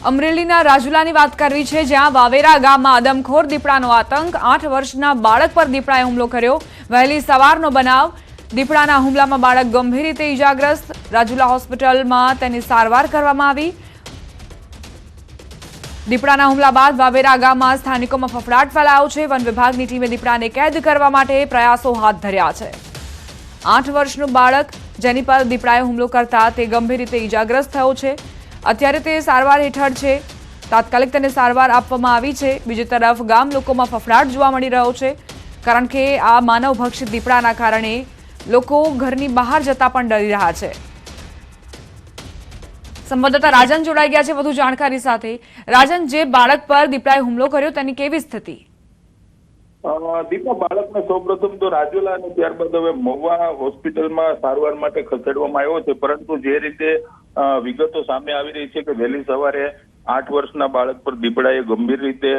અમરેલીના રાજુલાની વાત કરવી છે, જ્યાં વાવેરા ગામમાં આદમખોર દીપડાનો આતંક। 8 વર્ષના બાળક પર દીપડાએ હુમલો કર્યો। વહેલી સવારનો બનાવ। દીપડાના હુમલામાં બાળક ગંભીર રીતે ઈજાગ્રસ્ત। રાજુલા હોસ્પિટલમાં તેની સારવાર કરવામાં આવી। દીપડાના હુમલા બાદ વાવેરા ગામમાં સ્થાનિકોમાં ફફડાટ ફેલાયો છે। વન વિભાગની ટીમે દીપડાને કેદ કરવા માટે પ્રયાસો હાથ ધર્યા છે। 8 વર્ષનું બાળક જેની પર દીપડાએ હુમલો કરતા તે ગંભીર રીતે ઈજાગ્રસ્ત થયો છે। અત્યારે તે સારવાર હેઠળ છે। તાત્કાલિક તેને સારવાર આપવામાં આવી છે। બીજી તરફ ગામ લોકોમાં ફફડાટ જોવા મળી રહ્યો છે, કારણ કે આ માનવભક્ષી દીપડાના કારણે લોકો ઘરની બહાર જતા પણ ડરી રહ્યા છે। સંવાદદાતા રાજન જોડાઈ ગયા છે વધુ જાણકારી સાથે। રાજન, જે બાળક પર દીપડાએ હુમલો કર્યો તેની કેવી સ્થિતિ? દીપા, બાળકને સૌપ્રથમ તો રાજુલા અને ત્યારબાદ હવે મહુવા હોસ્પિટલમાં સારવાર માટે ખસેડવામાં આવ્યો છે, પરંતુ જે રીતે વિગતો સામે આવી રહી છે કે વહેલી સવારે 8 વર્ષના બાળક પર દીપડાએ ગંભીર રીતે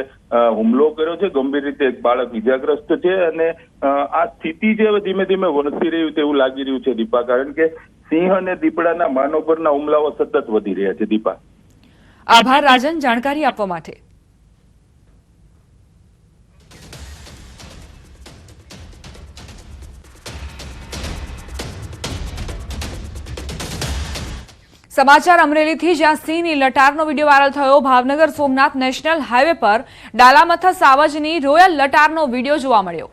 હુમલો કર્યો છે। ગંભીર રીતે એક બાળક ઈજાગ્રસ્ત છે અને આ સ્થિતિ જે ધીમે ધીમે વણસી રહ્યું તેવું લાગી રહ્યું છે દીપા, કારણ કે સિંહ અને દીપડાના માનવ પરના હુમલાઓ સતત વધી રહ્યા છે। દીપા, આભાર રાજન જાણકારી આપવા માટે। સમાચાર અમરેલીથી, જ્યાં સિંહની લટારનો વિડીયો વાયરલ થયો। ભાવનગર સોમનાથ નેશનલ હાઈવે પર ડાલામથા સાવજની રોયલ લટારનો વિડીયો જોવા મળ્યો।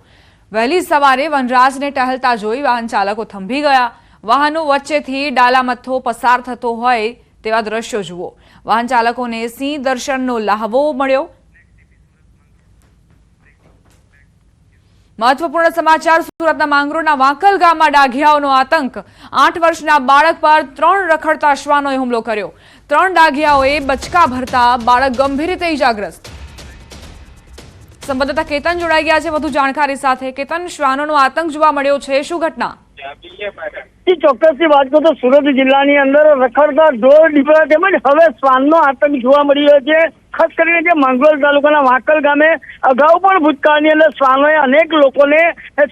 વહેલી સવારે વનરાજને ટહેલતા જોઈ વાહન ચાલકો થંભી ગયા। વાહનો વચ્ચેથી ડાલામથ્થો પસાર થતો હોય તેવા દ્રશ્યો જુઓ। વાહન ચાલકોને સિંહ દર્શનનો લાહવો મળ્યો। મહત્વપૂર્ણ સમાચાર, સુરતના માંગરોળના વાંકલ ગામમાં ડાઘિયાઓનો આતંક। 8 વર્ષના બાળક પર 3 રખડતા શ્વાનોએ હુમલો કર્યો। 3 ડાઘિયાઓએ બચકા ભરતા બાળક ગંભીર રીતે ઈજાગ્રસ્ત। સંવાદદાતા કેતન જોડાઈ ગયા છે વધુ જાણકારી સાથે। કેતન, શ્વાનોનો આતંક જોવા મળ્યો છે, શું ઘટના? ચોક્કસથી વાત કરું તો સુરત જિલ્લાની અંદર રખડતા ઢોર, દીપડા તેમજ હવે શ્વાનનો આતંક જોવા મળી રહ્યો છે। ખાસ કરીને જે માંગરોળ તાલુકાના વાંકલ ગામે અગાઉ પણ ભૂતકાળની અંદર શ્વાનોએ અનેક લોકોને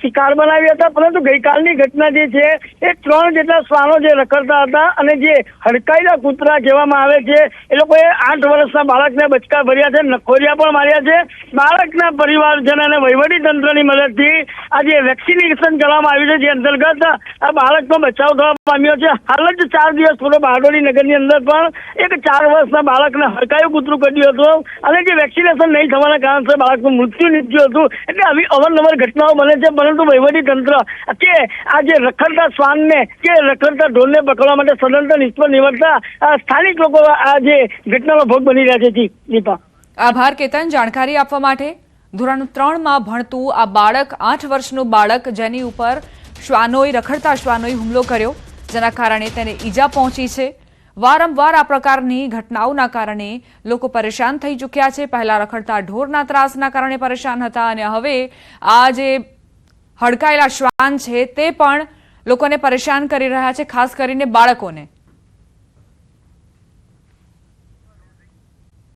શિકાર બનાવ્યા હતા, પરંતુ ગઈકાલની ઘટના જે છે એ 3 જેટલા શ્વાનો જે રખડતા હતા અને જે હડકાયેલા કૂતરા કહેવામાં આવે છે, એ લોકોએ 8 વર્ષના બાળકને બચકા ભર્યા છે, નખોરિયા પણ માર્યા છે। બાળકના પરિવારજન અને વહીવટી તંત્રની મદદથી આ જે વેક્સિનેશન કરવામાં આવ્યું છે, જે અંતર્ગત આ બાળકનો બચાવ થવા પામ્યો છે। હાલ જ 4 દિવસ પૂર્વે બારડોલી નગરની અંદર પણ એક 4 વર્ષના બાળકને હડકાયું કૂતરું કર્યું હતું અને જે વેક્સિનેશન નહીં થવાના કારણે બાળકનું મૃત્યુ નીપજ્યું હતું। એટલે આવી અવારનવાર ઘટનાઓ બને છે, પરંતુ વહીવટી તંત્ર કે આ જે રખડતા શ્વાનને કે રખડતા ઢોરને પકડવા માટે સદંતર નિષ્ફળ નીવડતા સ્થાનિક લોકો આ જે ઘટનાનો ભોગ બની રહ્યા છે। દીપા, આભાર કેતન જાણકારી આપવા માટે। ધોરણ 3માં ભણતું આ બાળક, 8 વર્ષનું બાળક, જેની ઉપર રખડતા શ્વાનોએ હુમલો કર્યો, જેના કારણે તેને ઈજા પહોંચી છે। વારંવાર આ પ્રકારની ઘટનાઓના કારણે લોકો પરેશાન થઈ ચૂક્યા છે। પહેલા રખડતા ઢોરના ત્રાસના કારણે પરેશાન હતા અને હવે આ જે હડકાયેલા શ્વાન છે તે પણ લોકોને પરેશાન કરી રહ્યા છે, ખાસ કરીને બાળકોને।